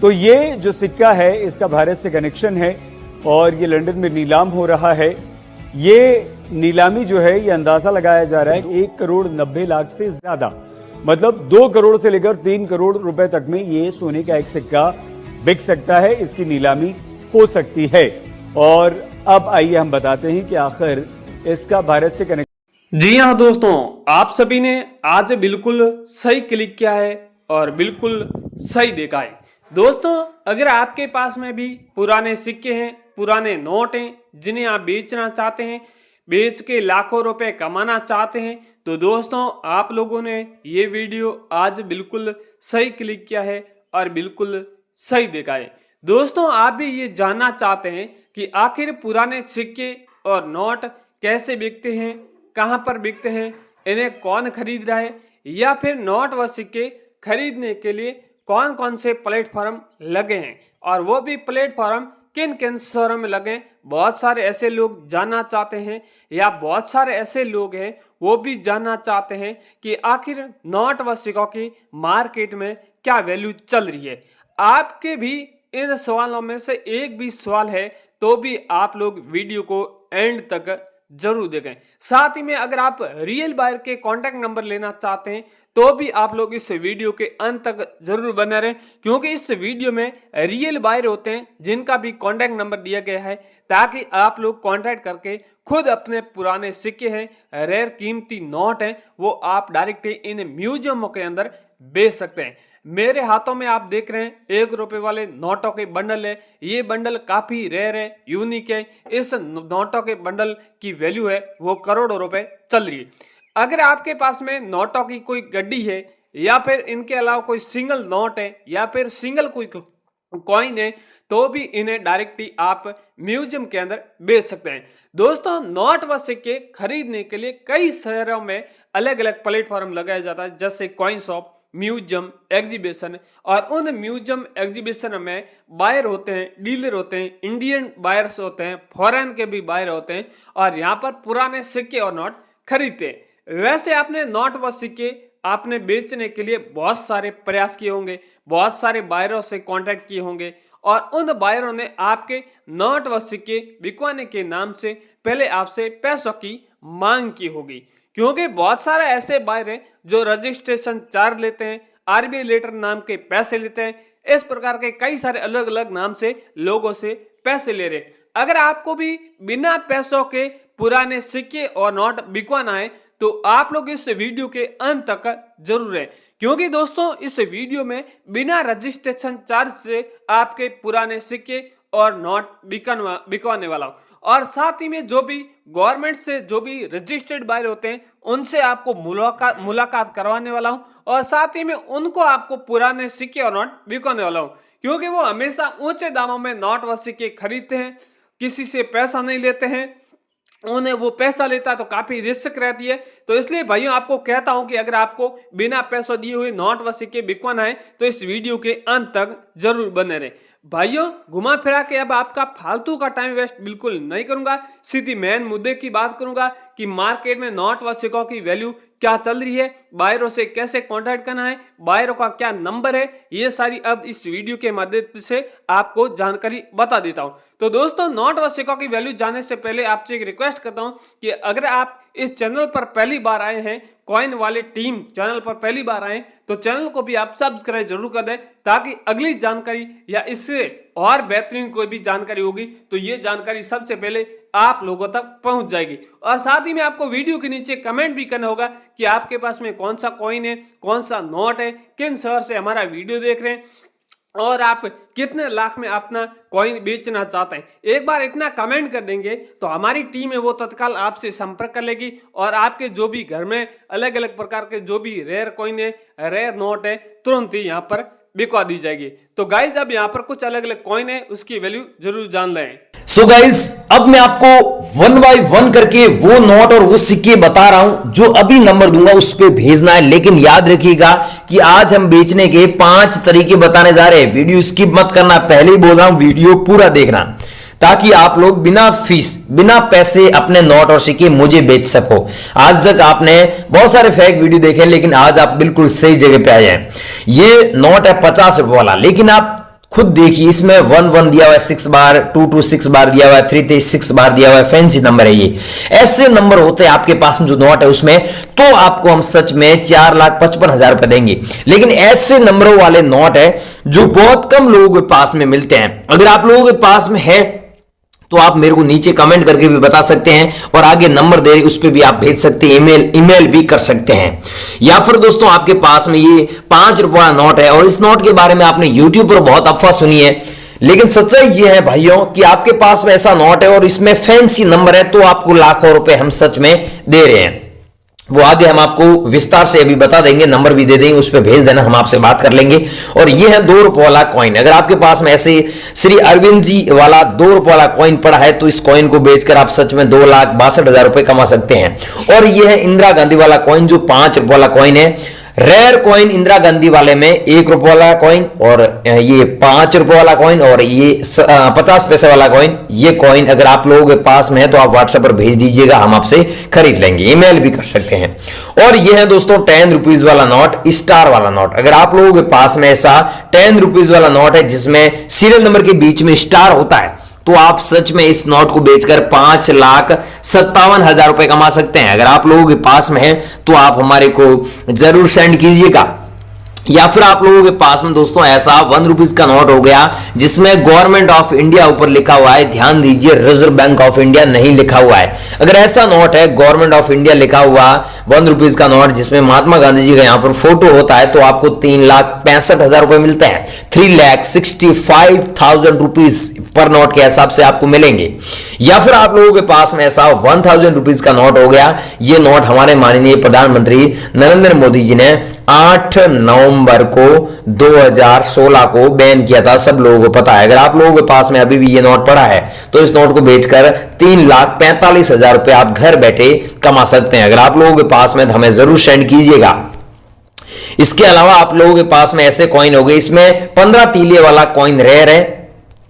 तो ये जो सिक्का है इसका भारत से कनेक्शन है और ये लंदन में नीलाम हो रहा है। ये नीलामी जो है ये अंदाजा लगाया जा रहा है 1,90,00,000 से ज्यादा, मतलब 2 करोड़ से लेकर 3 करोड़ रुपए तक में ये सोने का एक सिक्का बिक सकता है, इसकी नीलामी हो सकती है। और अब आइए हम बताते हैं कि आखिर इसका भारत से कनेक्शन। जी हाँ दोस्तों, आप सभी ने आज बिल्कुल सही क्लिक किया है और बिल्कुल सही देखा है। दोस्तों, अगर आपके पास में भी पुराने सिक्के हैं, पुराने नोट हैं जिन्हें आप बेचना चाहते हैं, बेच के लाखों रुपए कमाना चाहते हैं, तो दोस्तों आप लोगों ने ये वीडियो आज बिल्कुल सही क्लिक किया है और बिल्कुल सही देखा है। दोस्तों, आप भी ये जानना चाहते हैं कि आखिर पुराने सिक्के और नोट कैसे बिकते हैं, कहाँ पर बिकते हैं, इन्हें कौन खरीद रहा है, या फिर नोट व सिक्के खरीदने के लिए कौन कौन से प्लेटफॉर्म लगे हैं और वो भी प्लेटफॉर्म किन किन शहरों में लगे। बहुत सारे ऐसे लोग जानना चाहते हैं, या बहुत सारे ऐसे लोग हैं वो भी जानना चाहते हैं कि आखिर नोट व सिक्कों की मार्केट में क्या वैल्यू चल रही है। आपके भी इन सवालों में से एक भी सवाल है तो भी आप लोग वीडियो को एंड तक जरूर देखें। साथ ही में अगर आप रियल बायर के कॉन्टैक्ट नंबर लेना चाहते हैं तो भी आप लोग इस वीडियो के अंत तक जरूर बने रहें, क्योंकि इस वीडियो में रियल बायर होते हैं जिनका भी कॉन्टैक्ट नंबर दिया गया है, ताकि आप लोग कॉन्टैक्ट करके खुद अपने पुराने सिक्के हैं, रेयर कीमती नोट हैं, वो आप डायरेक्ट इन म्यूजियमों के अंदर बेच सकते हैं। मेरे हाथों में आप देख रहे हैं 1 रुपए वाले नोटों के बंडल है। ये बंडल काफी रेयर है, यूनिक है। इस नोटों के बंडल की वैल्यू है वो करोड़ों रुपए चल रही है। अगर आपके पास में नोटों की कोई गड्डी है, या फिर इनके अलावा कोई सिंगल नोट है, या फिर सिंगल कोई कॉइन है, तो भी इन्हें डायरेक्टली आप म्यूजियम के अंदर बेच सकते हैं। दोस्तों, नोट व सिक्के खरीदने के लिए कई शहरों में अलग अलग प्लेटफॉर्म लगाया जाता है, जैसे कॉइन शॉप, म्यूजियम, एग्जीबिशन। और उन म्यूजियम एग्जीबिशन में बायर होते हैं, डीलर होते हैं, इंडियन बायर्स होते हैं, फॉरेन के भी बायर होते हैं, और यहाँ पर पुराने सिक्के और नोट खरीदते हैं। वैसे आपने नोट व सिक्के आपने बेचने के लिए बहुत सारे प्रयास किए होंगे, बहुत सारे बायरों से कांटेक्ट किए होंगे, और उन बायरों ने आपके नोट व सिक्के बिकवाने के नाम से पहले आपसे पैसों की मांग की होगी, क्योंकि बहुत सारे ऐसे बायर हैं जो रजिस्ट्रेशन चार्ज लेते हैं, आरबीआई लेटर नाम के पैसे लेते हैं। इस प्रकार के कई सारे अलग अलग नाम से लोगों से पैसे ले रहे। अगर आपको भी बिना पैसों के पुराने सिक्के और नोट बिकवाना है तो आप लोग इस वीडियो के अंत तक जरूर रहें, क्योंकि दोस्तों इस वीडियो में बिना रजिस्ट्रेशन चार्ज से आपके पुराने सिक्के और नोट बिकवाने वाला हूं। और साथ ही में जो भी गवर्नमेंट से जो भी रजिस्टर्ड बायर होते हैं उनसे आपको मुलाकात करवाने वाला हूं, और साथ ही में उनको आपको पुराने सिक्के और नोट बिकवाने वाला हूं, क्योंकि वो हमेशा ऊंचे दामों में नोट व सिक्के खरीदते हैं, किसी से पैसा नहीं लेते हैं। उन्हें वो पैसा लेता है तो काफी रिस्क रहती है। तो इसलिए भाइयों आपको कहता हूं कि अगर आपको बिना पैसों दिए हुए नोट व सिक्के बिकवाना है तो इस वीडियो के अंत तक जरूर बने रहे। भाइयों, घुमा फिरा के अब आपका फालतू का टाइम वेस्ट बिल्कुल नहीं करूंगा, सीधी मेन मुद्दे की बात करूंगा कि मार्केट में नोट व सिक्कों की वैल्यू क्या चल रही है, बायरों से कैसे कांटेक्ट करना है, बायरों का क्या नंबर है, ये सारी अब इस वीडियो के माध्यम से आपको जानकारी बता देता हूं। तो दोस्तों, नोट व सिक्कों की वैल्यू जानने से पहले आपसे एक रिक्वेस्ट करता हूं कि अगर आप इस चैनल पर पहली बार आए हैं, कॉइन वाले टीम चैनल पर पहली बार आए, तो चैनल को भी आप सब्सक्राइब जरूर कर दें, ताकि अगली जानकारी या इससे और बेहतरीन कोई भी जानकारी होगी तो ये जानकारी सबसे पहले आप लोगों तक पहुंच जाएगी। और साथ ही में आपको वीडियो के नीचे कमेंट भी करना होगा कि आपके पास में कौन सा कॉइन है, कौन सा नोट है, किन शहर से हमारा वीडियो देख रहे हैं, और आप कितने लाख में अपना कॉइन बेचना चाहते हैं। एक बार इतना कमेंट कर देंगे तो हमारी टीम है वो तत्काल आपसे संपर्क कर लेगी, और आपके जो भी घर में अलग अलग प्रकार के जो भी रेयर कॉइन है, रेयर नोट है, तुरंत ही यहाँ पर बिकवा दी जाएगी। तो गाइज अब यहाँ पर कुछ अलग अलग कॉइन है, उसकी वैल्यू जरूर जान लें। सो गाइज, अब मैं आपको 1 बाय 1 करके वो नोट और वो सिक्के बता रहा हूं, जो अभी नंबर दूंगा उस पे भेजना है। लेकिन याद रखिएगा कि आज हम बेचने के 5 तरीके बताने जा रहे हैं। वीडियो स्किप मत करना, पहले ही बोल रहा हूं, वीडियो पूरा देखना, ताकि आप लोग बिना फीस, बिना पैसे अपने नोट और सिक्के मुझे बेच सको। आज तक आपने बहुत सारे फेक वीडियो देखे, लेकिन आज आप बिल्कुल सही जगह पे आए हैं। ये नोट है 50 रुपए वाला, लेकिन आप खुद देखिए, इसमें 1 दिया हुआ है 6 बार, 2 बार दिया हुआ है, 3 बार दिया हुआ है, फैंसी नंबर है ये। ऐसे नंबर होते हैं आपके पास में जो नोट है उसमें, तो आपको हम सच में 4,55,000 रुपए देंगे। लेकिन ऐसे नंबरों वाले नोट है जो बहुत कम लोगों के पास में मिलते हैं। अगर आप लोगों के पास में है तो आप मेरे को नीचे कमेंट करके भी बता सकते हैं, और आगे नंबर दे उस पर भी आप भेज सकते हैं, ईमेल भी कर सकते हैं। या फिर दोस्तों आपके पास में ये 5 रुपए का नोट है, और इस नोट के बारे में आपने यूट्यूब पर बहुत अफवाह सुनी है, लेकिन सच्चाई ये है भाइयों कि आपके पास में ऐसा नोट है और इसमें फैंसी नंबर है, तो आपको लाखों रुपए हम सच में दे रहे हैं। वो आगे हम आपको विस्तार से अभी बता देंगे, नंबर भी दे देंगे, उस पर भेज देना, हम आपसे बात कर लेंगे। और ये है 2 रुपए वाला कॉइन। अगर आपके पास में ऐसे श्री अरविंद जी वाला 2 रुपए वाला कॉइन पड़ा है, तो इस कॉइन को बेचकर आप सच में 2,62,000 रुपए कमा सकते हैं। और ये है इंदिरा गांधी वाला कॉइन, जो 5 रुपए वाला कॉइन है। रेयर कॉइन इंदिरा गांधी वाले में 1 रुपए वाला कॉइन, और ये 5 रुपए वाला कॉइन, और ये 50 पैसे वाला कॉइन। ये कॉइन अगर आप लोगों के पास में है तो आप व्हाट्सएप पर भेज दीजिएगा, हम आपसे खरीद लेंगे, ईमेल भी कर सकते हैं। और ये है दोस्तों 10 रुपीज वाला नोट, स्टार वाला नोट। अगर आप लोगों के पास में ऐसा 10 रुपीज वाला नोट है जिसमें सीरियल नंबर के बीच में स्टार होता है, तो आप सच में इस नोट को बेचकर 5,57,000 रुपए कमा सकते हैं। अगर आप लोगों के पास में है तो आप हमारे को जरूर सेंड कीजिएगा। या फिर आप लोगों के पास में दोस्तों ऐसा 1 रुपीज का नोट हो गया जिसमें गवर्नमेंट ऑफ इंडिया ऊपर लिखा हुआ है, ध्यान दीजिए रिजर्व बैंक ऑफ इंडिया नहीं लिखा हुआ है। अगर ऐसा नोट है गवर्नमेंट ऑफ इंडिया लिखा हुआ 1 रुपीज का नोट जिसमें महात्मा गांधी जी का यहां पर फोटो होता है, तो आपको 3,65,000 रुपए मिलते हैं। 3,65,000 रुपीज पर नोट के हिसाब से आपको मिलेंगे। या फिर आप लोगों के पास में ऐसा 1,000 रुपीज का नोट हो गया। ये नोट हमारे माननीय प्रधानमंत्री नरेंद्र मोदी जी ने 8 नवंबर को 2016 को बैन किया था, सब लोगों को पता है। अगर आप लोगों के पास में अभी भी ये नोट पड़ा है तो इस नोट को बेचकर 3,45,000 रुपए आप घर बैठे कमा सकते हैं। अगर आप लोगों के पास में हमें जरूर सेंड कीजिएगा। इसके अलावा आप लोगों के पास में ऐसे कॉइन हो गए, इसमें 15 तीलिए वाला कॉइन रेयर है,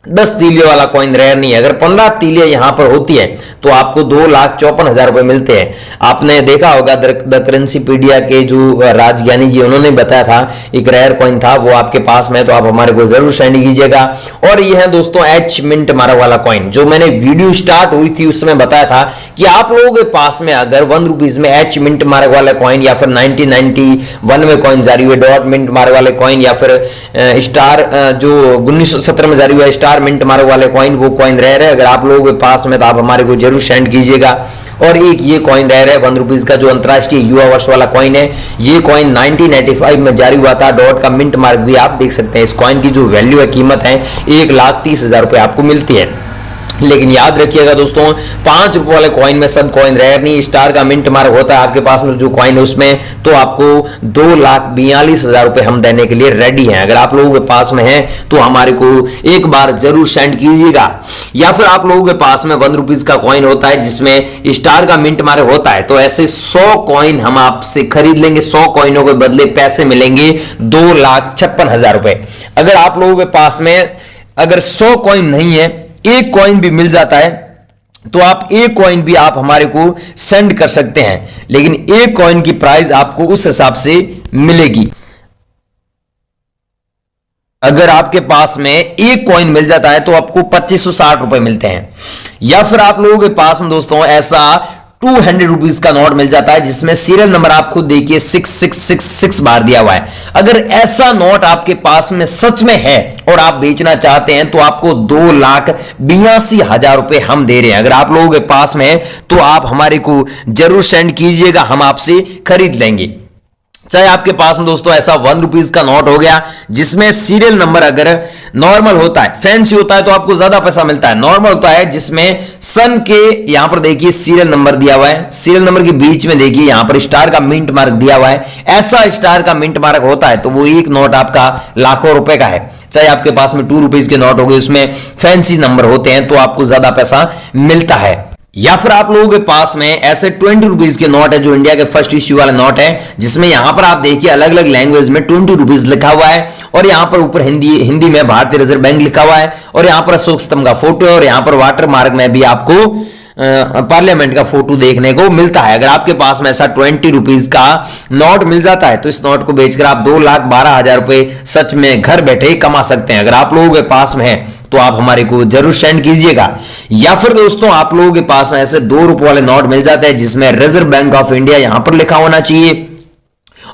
10 तीलियों वाला कॉइन रेयर नहीं है। अगर 15 तीलियां यहां पर होती है तो आपको 2,54,000 रुपए मिलते हैं। आपने देखा होगा द करेंसीपीडिया के जो राजज्ञानी जी उन्होंने बताया था एक रेयर कॉइन था, वो आपके पास में है तो आप हमारे को जरूर सेंड कीजिएगा। और ये है दोस्तों एच मिंट मार्क वाला कॉइन, जो मैंने वीडियो स्टार्ट हुई थी उसमें बताया था कि आप लोगों के पास में अगर 1 रुपीज में एच मिंट मार्क वाला कॉइन, या फिर 1991 में कॉइन जारी हुए डॉट मिंट मार्क वाले कॉइन, या फिर स्टार जो 1917 में जारी हुआ स्टार मिंट मार्क वाले कॉइन, वो कॉइन रेयर है। अगर आप लोगों के पास में तो आप हमारे को जरूर सेंड कीजिएगा। और एक ये कॉइन रेयर है 1 रुपीज का, जो अंतरराष्ट्रीय युवा वर्ष वाला कॉइन है। ये कॉइन 1995 में जारी हुआ था, डॉट का मिंट मार्क भी आप देख सकते हैं। इस कॉइन की जो वैल्यू है, कीमत है 1,30,000 रुपए आपको मिलती है। लेकिन याद रखिएगा दोस्तों 5 रुपए वाले कॉइन में सब कॉइन रेयर नहीं, स्टार का मिंट मार्क होता है आपके पास में जो कॉइन है उसमें, तो आपको 2,42,000 रुपए हम देने के लिए रेडी हैं। अगर आप लोगों के पास में है तो हमारे को एक बार जरूर सेंड कीजिएगा। या फिर आप लोगों के पास में 1 रुपीज का कॉइन होता है जिसमें स्टार का मिंट मार्क होता है, तो ऐसे 100 कॉइन हम आपसे खरीद लेंगे। 100 कॉइनों के बदले पैसे मिलेंगे 2,56,000 रुपए। अगर आप लोगों के पास में अगर 100 कॉइन नहीं है, एक कॉइन भी मिल जाता है, तो आप एक कॉइन भी आप हमारे को सेंड कर सकते हैं, लेकिन एक कॉइन की प्राइस आपको उस हिसाब से मिलेगी। अगर आपके पास में एक कॉइन मिल जाता है तो आपको 2,560 रुपए मिलते हैं। या फिर आप लोगों के पास में दोस्तों ऐसा 200 रुपीज का नोट मिल जाता है जिसमें सीरियल नंबर आप खुद देखिए 6666 बार दिया हुआ है। अगर ऐसा नोट आपके पास में सच में है और आप बेचना चाहते हैं तो आपको 2,82,000 रुपए हम दे रहे हैं। अगर आप लोगों के पास में है तो आप हमारे को जरूर सेंड कीजिएगा, हम आपसे खरीद लेंगे। चाहे आपके पास में दोस्तों ऐसा 1 रुपीज का नोट हो गया जिसमें सीरियल नंबर अगर नॉर्मल होता है, फैंसी होता है तो आपको ज्यादा पैसा मिलता है। नॉर्मल होता है जिसमें सन के यहां पर देखिए सीरियल नंबर दिया हुआ है, सीरियल नंबर के बीच में देखिए यहां पर स्टार का मिंट मार्क दिया हुआ है। ऐसा स्टार का मिंट मार्क होता है तो वो एक नोट आपका लाखों रुपए का है। चाहे आपके पास में 2 रुपीज के नोट हो गए, उसमें फैंसी नंबर होते हैं तो आपको ज्यादा पैसा मिलता है। या फिर आप लोगों के पास में ऐसे 20 रुपीज के नोट है जो इंडिया के फर्स्ट इश्यू वाला नोट है, जिसमें यहां पर आप देखिए अलग अलग लैंग्वेज में 20 रुपीज लिखा हुआ है, और यहां पर ऊपर हिंदी में भारतीय रिजर्व बैंक लिखा हुआ है, और यहां पर अशोक स्तंभ का फोटो है, और यहां पर वाटर मार्क में भी आपको पार्लियामेंट का फोटो देखने को मिलता है। अगर आपके पास में ऐसा 20 रुपीज का नोट मिल जाता है तो इस नोट को बेचकर आप 2,12,000 रुपए सच में घर बैठे ही कमा सकते हैं। अगर आप लोगों के पास में है तो आप हमारे को जरूर सेंड कीजिएगा। या फिर दोस्तों आप लोगों के पास में ऐसे 2 रुपए वाले नोट मिल जाते हैं जिसमें रिजर्व बैंक ऑफ इंडिया यहां पर लिखा होना चाहिए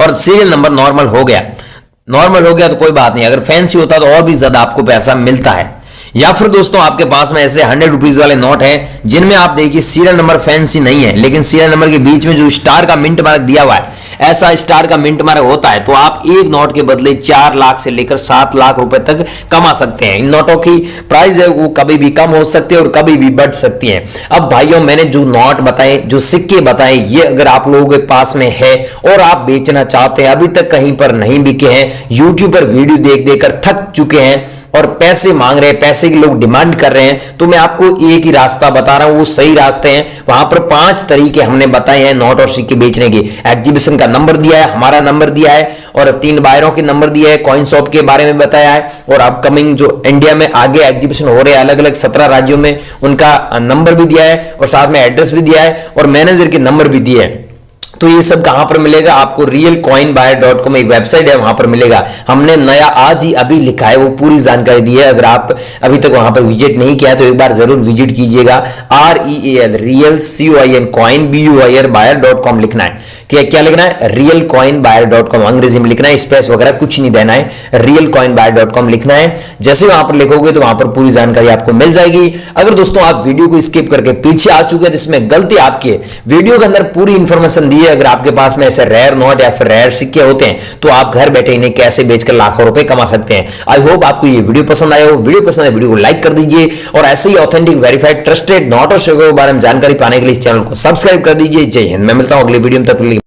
और सीरियल नंबर नॉर्मल हो गया तो कोई बात नहीं, अगर फैंसी होता तो और भी ज्यादा आपको पैसा मिलता है। या फिर दोस्तों आपके पास में ऐसे 100 रुपीज वाले नोट हैं जिनमें आप देखिए सीरियल नंबर फैंसी नहीं है, लेकिन सीरियल नंबर के बीच में जो स्टार का मिंट मार्क दिया हुआ है, ऐसा स्टार का मिंट मार्क होता है तो आप एक नोट के बदले 4 लाख से लेकर 7 लाख रुपए तक कमा सकते हैं। इन नोटों की प्राइस है वो कभी भी कम हो सकती है और कभी भी बढ़ सकती है। अब भाइयों मैंने जो नोट बताए, जो सिक्के बताए, ये अगर आप लोगों के पास में है और आप बेचना चाहते हैं, अभी तक कहीं पर नहीं बिके हैं, यूट्यूब पर वीडियो देख देकर थक चुके हैं और पैसे मांग रहे हैं, पैसे के लोग डिमांड कर रहे हैं, तो मैं आपको एक ही रास्ता बता रहा हूं, वो सही रास्ते हैं। वहां पर 5 तरीके हमने बताए हैं नोट और सिक्के बेचने के। एग्जीबिशन का नंबर दिया है, हमारा नंबर दिया है और 3 बायरों के नंबर दिया है, कॉइन शॉप के बारे में बताया है और अपकमिंग जो इंडिया में आगे एग्जीबिशन हो रहे हैं अलग अलग 17 राज्यों में, उनका नंबर भी दिया है और साथ में एड्रेस भी दिया है और मैनेजर के नंबर भी दिए हैं। तो ये सब कहां पर मिलेगा आपको? realcoinbuyer.com एक वेबसाइट है, वहां पर मिलेगा। हमने नया आज ही अभी लिखा है, वो पूरी जानकारी दी है। अगर आप अभी तक वहां पर विजिट नहीं किया तो एक बार जरूर विजिट कीजिएगा। real coin buyer.com लिखना है। क्या लिखना है? realcoinbuyer.com अंग्रेजी में लिखना है, स्पेस वगैरह कुछ नहीं देना है, realcoinbuyer.com लिखना है। जैसे वहां पर लिखोगे तो वहां पर पूरी जानकारी आपको मिल जाएगी। अगर दोस्तों आप वीडियो को स्किप करके पीछे आ चुके हैं तो इसमें गलती आपकी है, वीडियो के अंदर पूरी इंफॉर्मेशन दी है। अगर आपके पास में ऐसे रेयर नोट या फिर रेयर सिक्के होते हैं तो आप घर बैठे इन्हें कैसे बेचकर लाखों रुपए कमा सकते हैं। आई होप आपको ये वीडियो पसंद आया हो। वीडियो पसंद आए वीडियो को लाइक कर दीजिए और ऐसे ही ऑथेंटिक वेरीफाइड ट्रस्टेड नोट और सिक्कों के बारे में जानकारी पाने के लिए चैनल को सब्सक्राइब कर दीजिए। जय हिंद। मैं मिलता हूं अगले वीडियो में, तब तक